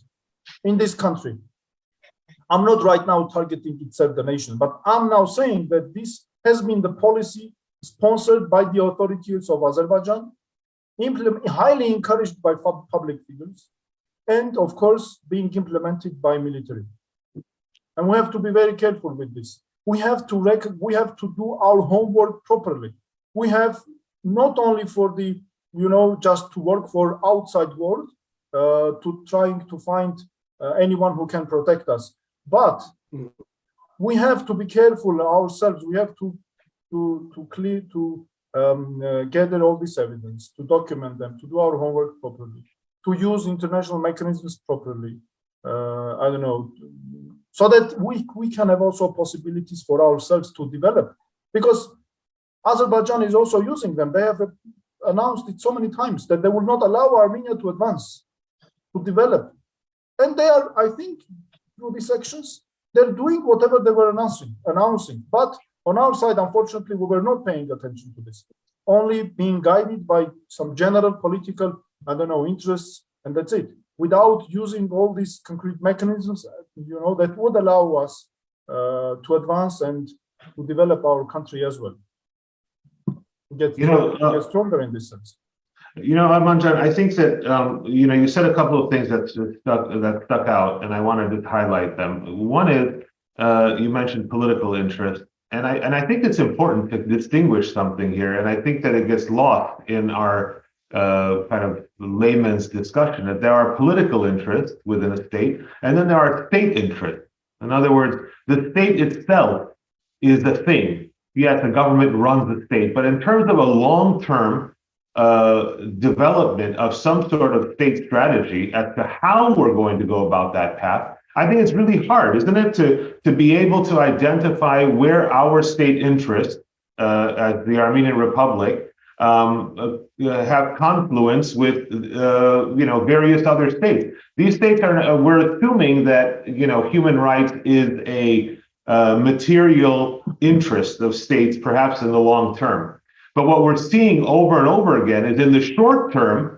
in this country. I'm not right now targeting itself, the nation, but I'm now saying that this has been the policy sponsored by the authorities of Azerbaijan, highly encouraged by public figures, and of course being implemented by military. And we have to be very careful with this. We have to do our homework properly. We have not only for the just to work for outside world, to trying to find anyone who can protect us, but we have to be careful ourselves. We have to gather all this evidence, to document them, to do our homework properly, to use international mechanisms properly. So that we can have also possibilities for ourselves to develop, because Azerbaijan is also using them. They have announced it so many times that they will not allow Armenia to advance, to develop. And they are, I think, through these actions, they're doing whatever they were announcing. But on our side, unfortunately, we were not paying attention to this, only being guided by some general political, interests, and that's it, without using all these concrete mechanisms, that would allow us to advance and to develop our country as well. Get stronger in this sense. Arman, I think that you said a couple of things that stuck out, and I wanted to highlight them. One is you mentioned political interest, and I think it's important to distinguish something here, and I think that it gets lost in our kind of layman's discussion, that there are political interests within a state, and then there are state interests. In other words, the state itself is the thing. Yes, the government runs the state, but in terms of a long-term development of some sort of state strategy as to how we're going to go about that path, I think it's really hard, isn't it, to be able to identify where our state interests as the Armenian Republic have confluence with various other states. These states are we're assuming that human rights is a material interest of states, perhaps in the long term. But what we're seeing over and over again is in the short term,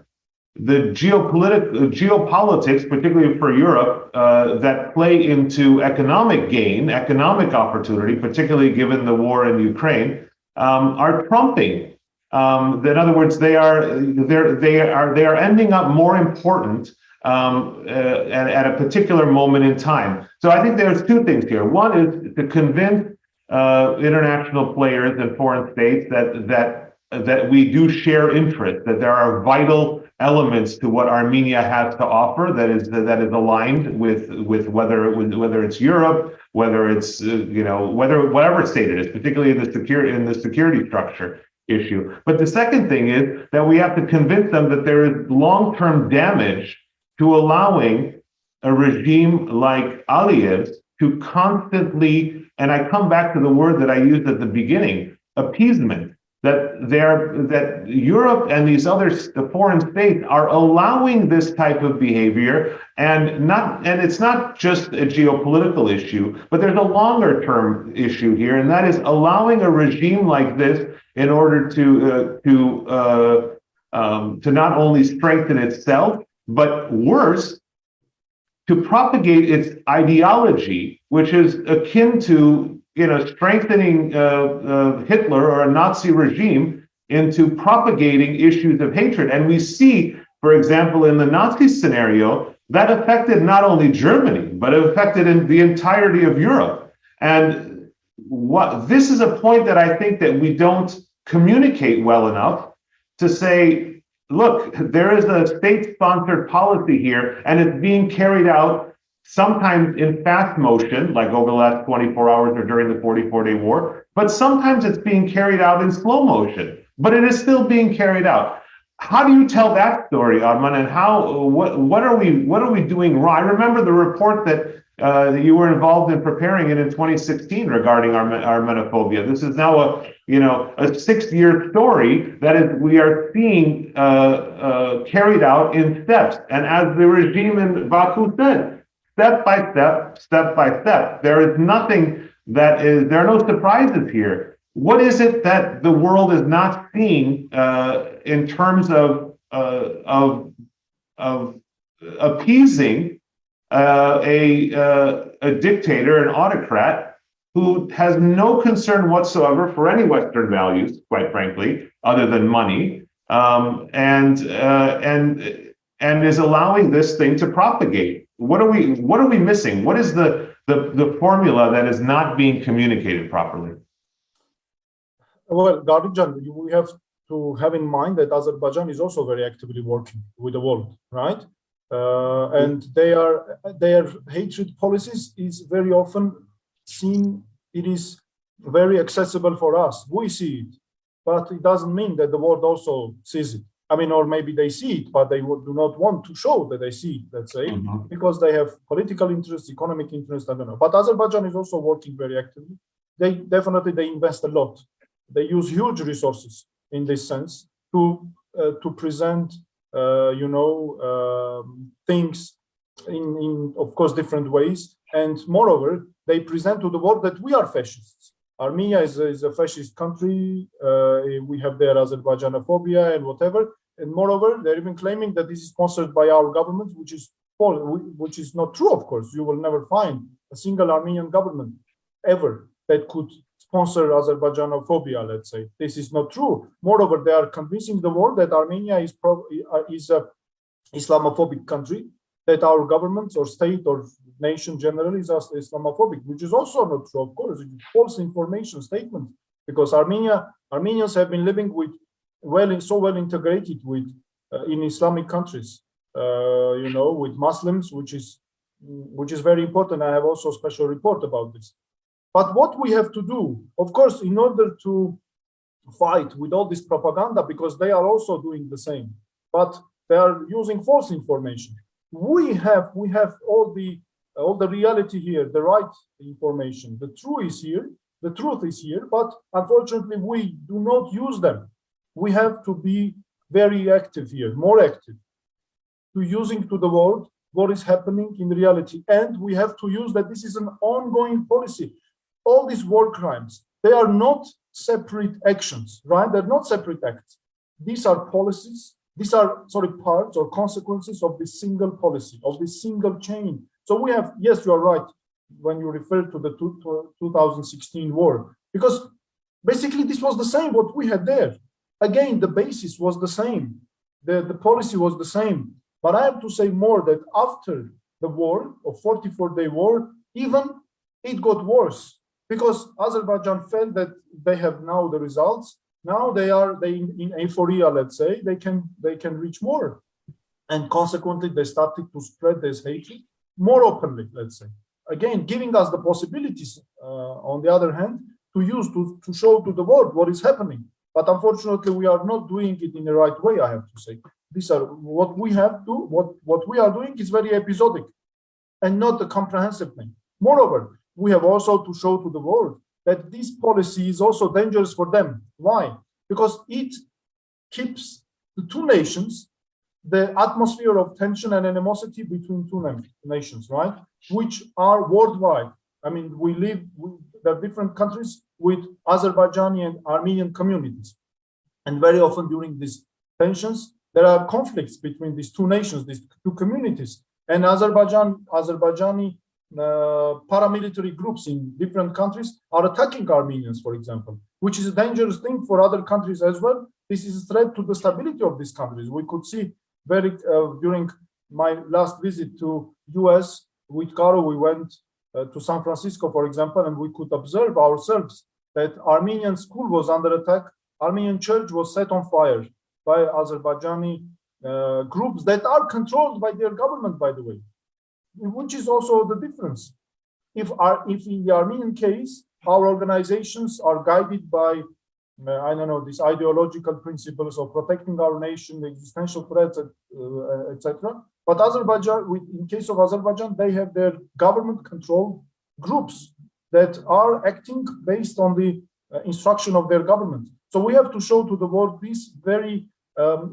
the geopolitics, particularly for Europe, that play into economic gain, economic opportunity, particularly given the war in Ukraine, are trumping. In other words, they are ending up more important at a particular moment in time. So I think there's two things here. One is to convince international players and foreign states that we do share interest, that there are vital elements to what Armenia has to offer that is aligned with whether it's Europe, whether it's whatever state it is, particularly in the security structure issue. But the second thing is that we have to convince them that there is long-term damage to allowing a regime like Aliyev's to constantly, and I come back to the word that I used at the beginning, appeasement, that Europe and these the foreign states are allowing this type of behavior, and it's not just a geopolitical issue, but there's a longer term issue here, and that is allowing a regime like this in order to not only strengthen itself, but worse, to propagate its ideology, which is akin to strengthening Hitler or a Nazi regime into propagating issues of hatred. And we see, for example, in the Nazi scenario, that affected not only Germany, but it affected in the entirety of Europe. And this is a point that I think that we don't communicate well enough to say, look, there is a state-sponsored policy here, and it's being carried out sometimes in fast motion, like over the last 24 hours or during the 44-day war, but sometimes it's being carried out in slow motion, but it is still being carried out. How do you tell that story, Arman, and what are we doing wrong? I remember the report that you were involved in preparing it in 2016 regarding Armenophobia. This is now a 6-year story that we are seeing carried out in steps. And as the regime in Baku said, step by step. There is nothing there are no surprises here. What is it that the world is not seeing in terms of appeasing a dictator, an autocrat, who has no concern whatsoever for any Western values, quite frankly, other than money, and is allowing this thing to propagate? What are we missing? What is the formula that is not being communicated properly? Well, Garo, we have to have in mind that Azerbaijan is also very actively working with the world, right? And their hatred policies is very often seen, it is very accessible for us. We see it, but it doesn't mean that the world also sees it. I mean, or maybe they see it, but they do not want to show that they see it, let's say, because they have political interests, economic interests, I don't know. But Azerbaijan is also working very actively. They invest a lot. They use huge resources in this sense to present things in of course different ways, and moreover they present to the world that we are fascists. Armenia is a fascist country. We have their Azerbaijanophobia and whatever, and moreover they're even claiming that this is sponsored by our government, which is not true. Of course, you will never find a single Armenian government ever that could sponsor Azerbaijanophobia, let's say. This is not true. Moreover, they are convincing the world that Armenia is a Islamophobic country, that our governments or state or nation generally is Islamophobic, which is also not true, of course. It's false information statement, because Armenians have been living with so well integrated with in Islamic countries, with Muslims, which is very important. I have also a special report about this. But what we have to do, of course, in order to fight with all this propaganda, because they are also doing the same, but they are using false information. We have all the reality here, the right information. The truth is here, but unfortunately we do not use them. We have to be very active here, more active, to using to the world what is happening in reality. And we have to use that this is an ongoing policy. All these war crimes, they are not separate actions, right? They're not separate acts. These are policies. These are parts or consequences of this single policy, of this single chain. So we have, yes, you are right when you refer to the 2016 war, because basically this was the same what we had there. Again, the basis was the same. The policy was the same. But I have to say more that after the war, of 44-day war, even it got worse, because Azerbaijan felt that they have now the results. Now they in euphoria, let's say, they can reach more. And consequently, they started to spread this hatred more openly, let's say. Again, giving us the possibilities, on the other hand, to show to the world what is happening. But unfortunately, we are not doing it in the right way, I have to say. These are what we have to, what we are doing is very episodic and not a comprehensive thing. Moreover, we have also to show to the world that this policy is also dangerous for them. Why? Because it keeps the two nations, the atmosphere of tension and animosity between two nations, right? Which are worldwide. I mean, there are different countries with Azerbaijani and Armenian communities. And very often during these tensions, there are conflicts between these two nations, these two communities. And Azerbaijani paramilitary groups in different countries are attacking Armenians, for example, which is a dangerous thing for other countries as well. This is a threat to the stability of these countries. We could see during my last visit to US with Garo, we went to San Francisco, for example, and we could observe ourselves that Armenian school was under attack. Armenian church was set on fire by Azerbaijani groups that are controlled by their government, by the way, which is also the difference. If in the Armenian case, our organizations are guided by, these ideological principles of protecting our nation, the existential threats, etc. But in case of Azerbaijan, they have their government-controlled groups that are acting based on the instruction of their government. So we have to show to the world these very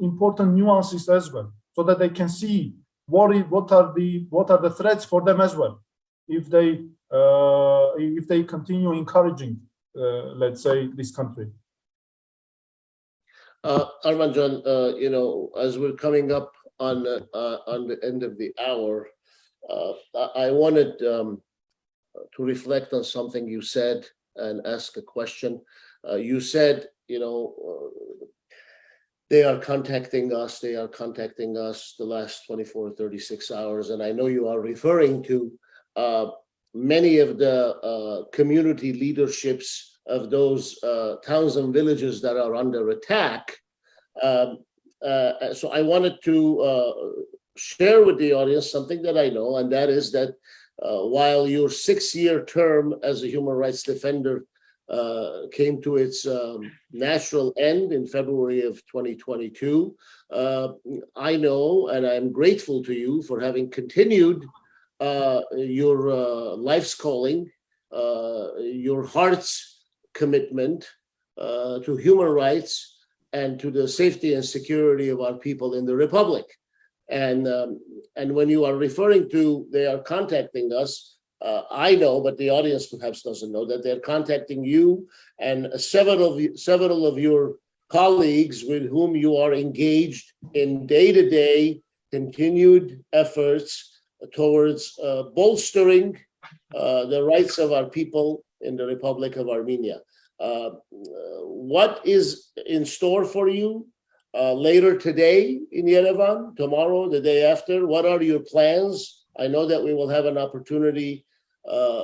important nuances as well, so that they can see what are the threats for them as well, if they continue encouraging, let's say, this country. Arman John, as we're coming up on the end of the hour, I wanted to reflect on something you said and ask a question. You said, they are contacting us the last 24, 36 hours. And I know you are referring to many of the community leaderships of those towns and villages that are under attack. So I wanted to share with the audience something that I know, and that is that while your 6-year term as a human rights defender came to its natural end in February of 2022, I know, and I'm grateful to you for having continued your life's calling, your heart's commitment to human rights and to the safety and security of our people in the Republic. And when you are referring to they are contacting us, I know, but the audience perhaps doesn't know, that they're contacting you and several of your colleagues with whom you are engaged in day-to-day continued efforts towards bolstering the rights of our people in the Republic of Armenia. What is in store for you? later today in Yerevan, tomorrow, the day after? What are your plans? I know that we will have an opportunity,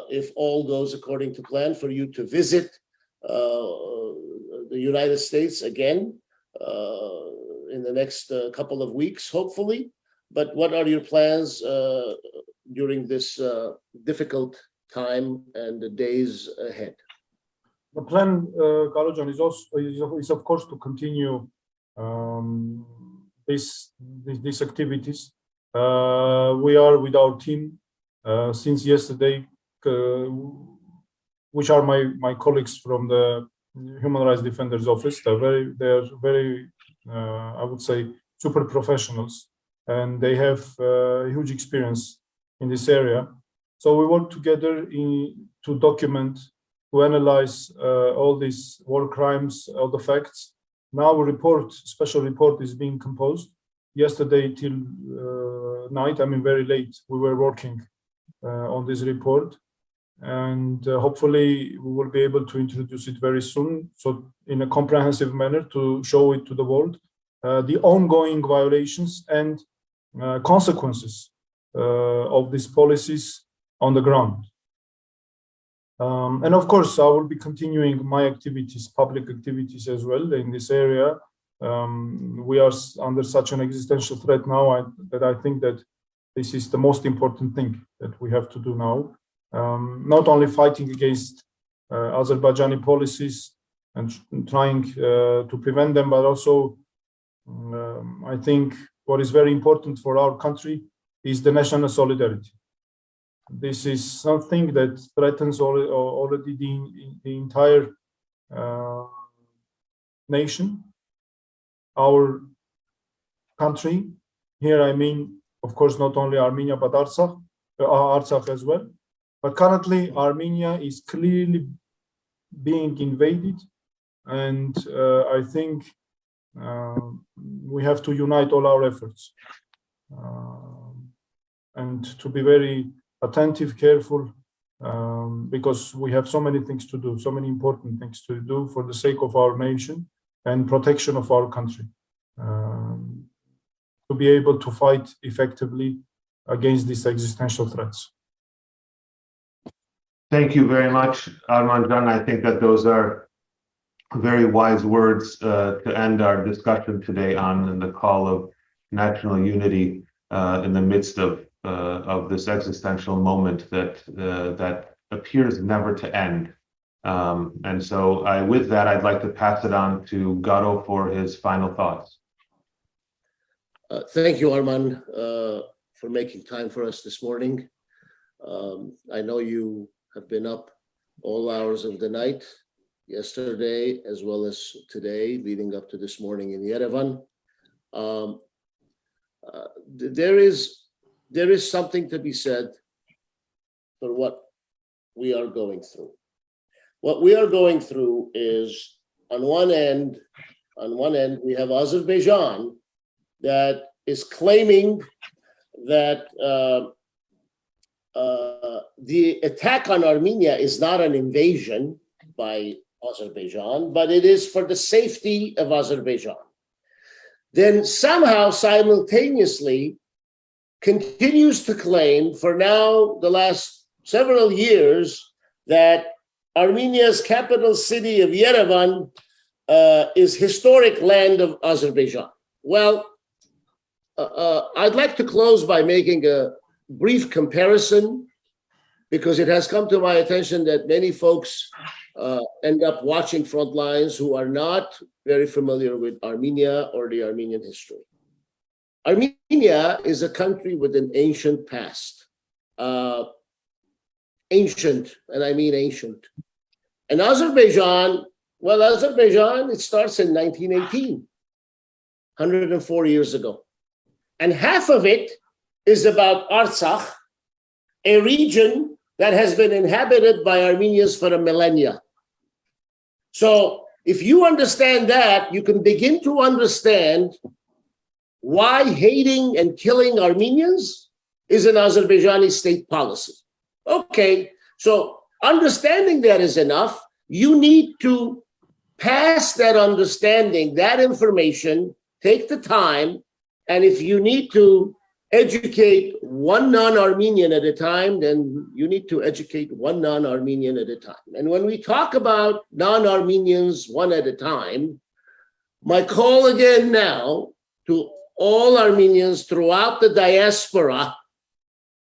if all goes according to plan, for you to visit the United States again in the next couple of weeks, hopefully. But what are your plans during this difficult time and the days ahead? The plan, Kalojan, is of course to continue these activities. We are with our team since yesterday, which are my colleagues from the Human Rights Defenders Office. They're very I would say super professionals, and they have huge experience in this area. So we work together to document, to analyze all these war crimes, all the facts. Now a special report is being composed. Yesterday till night, very late, we were working on this report. And hopefully we will be able to introduce it very soon. So in a comprehensive manner to show it to the world, the ongoing violations and consequences of these policies on the ground. And of course, I will be continuing my activities, public activities as well in this area. We are under such an existential threat now that I think that this is the most important thing that we have to do now. Not only fighting against Azerbaijani policies and trying to prevent them, but also I think what is very important for our country is the national solidarity. This is something that threatens already the entire nation, our country. Here I mean, of course, not only Armenia, but Artsakh as well. But currently, Armenia is clearly being invaded, and I think we have to unite all our efforts and to be very attentive, careful, because we have so many things to do, so many important things to do for the sake of our nation and protection of our country, to be able to fight effectively against these existential threats. Thank you very much, Arman Can. I think that those are very wise words to end our discussion today on the call of national unity in the midst of this existential moment that appears never to end. And so with that, I'd like to pass it on to Garo for his final thoughts. Thank you, Arman, for making time for us this morning. I know you have been up all hours of the night, yesterday as well as today, leading up to this morning in Yerevan. There is something to be said for what we are going through. What we are going through is, on one end, we have Azerbaijan that is claiming that the attack on Armenia is not an invasion by Azerbaijan, but it is for the safety of Azerbaijan. Then somehow simultaneously continues to claim for now the last several years that Armenia's capital city of Yerevan is historic land of Azerbaijan. Well, I'd like to close by making a brief comparison, because it has come to my attention that many folks end up watching Frontlines who are not very familiar with Armenia or the Armenian history. Armenia is a country with an ancient past. Ancient, and I mean ancient. And Azerbaijan, it starts in 1918, 104 years ago. And half of it is about Artsakh, a region that has been inhabited by Armenians for a millennia. So if you understand that, you can begin to understand why hating and killing Armenians is an Azerbaijani state policy. Okay, so understanding that is enough. You need to pass that understanding, that information, take the time, and if you need to educate one non-Armenian at a time, then you need to educate one non-Armenian at a time. And when we talk about non-Armenians one at a time, my call again now to all Armenians throughout the diaspora,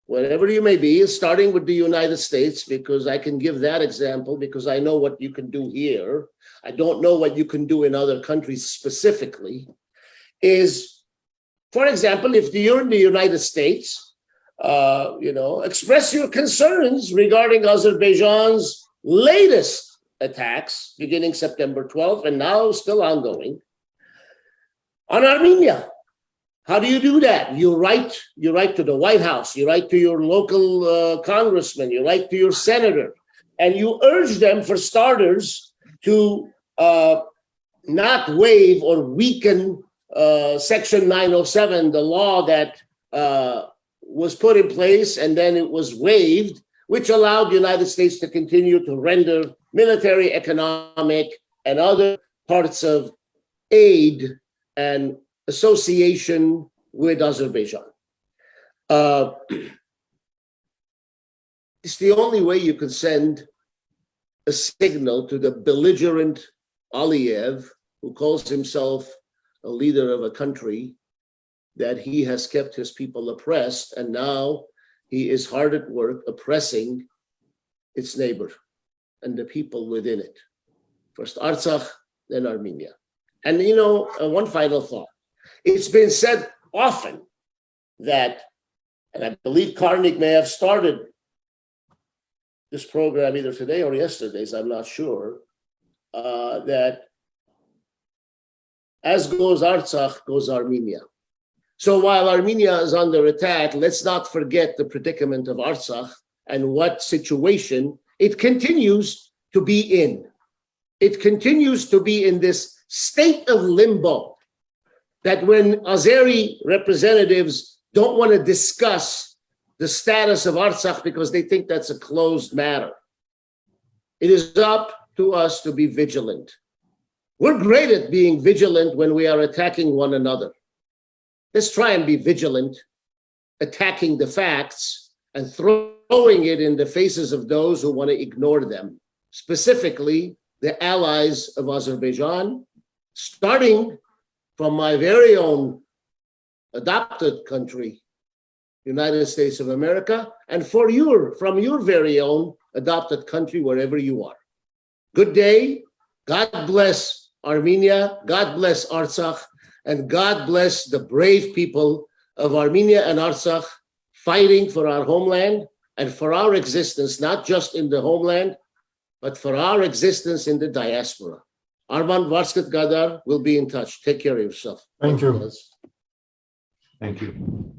wherever you may be, starting with the United States, because I can give that example because I know what you can do here. I don't know what you can do in other countries specifically, is, for example, if you're in the United States, express your concerns regarding Azerbaijan's latest attacks beginning September 12th and now still ongoing on Armenia. How do you do that? You write to the White House, you write to your local congressman, you write to your senator, and you urge them, for starters, to not waive or weaken Section 907, the law that was put in place and then it was waived, which allowed the United States to continue to render military, economic, and other parts of aid and association with Azerbaijan. It's the only way you can send a signal to the belligerent Aliyev, who calls himself a leader of a country, that he has kept his people oppressed, and now he is hard at work oppressing its neighbor and the people within it. First Artsakh, then Armenia. And one final thought. It's been said often that, and I believe Karnig may have started this program either today or yesterday's, I'm not sure, that as goes Artsakh, goes Armenia. So while Armenia is under attack, let's not forget the predicament of Artsakh and what situation it continues to be in. It continues to be in this state of limbo, that when Azeri representatives don't want to discuss the status of Artsakh because they think that's a closed matter, it is up to us to be vigilant. We're great at being vigilant when we are attacking one another. Let's try and be vigilant, attacking the facts and throwing it in the faces of those who want to ignore them, specifically the allies of Azerbaijan, starting from my very own adopted country, United States of America, and from your very own adopted country, wherever you are. Good day. God bless Armenia. God bless Artsakh. And God bless the brave people of Armenia and Artsakh fighting for our homeland and for our existence, not just in the homeland, but for our existence in the diaspora. Arman Varskat Gadar will be in touch. Take care of yourself. Thank you. Thank you.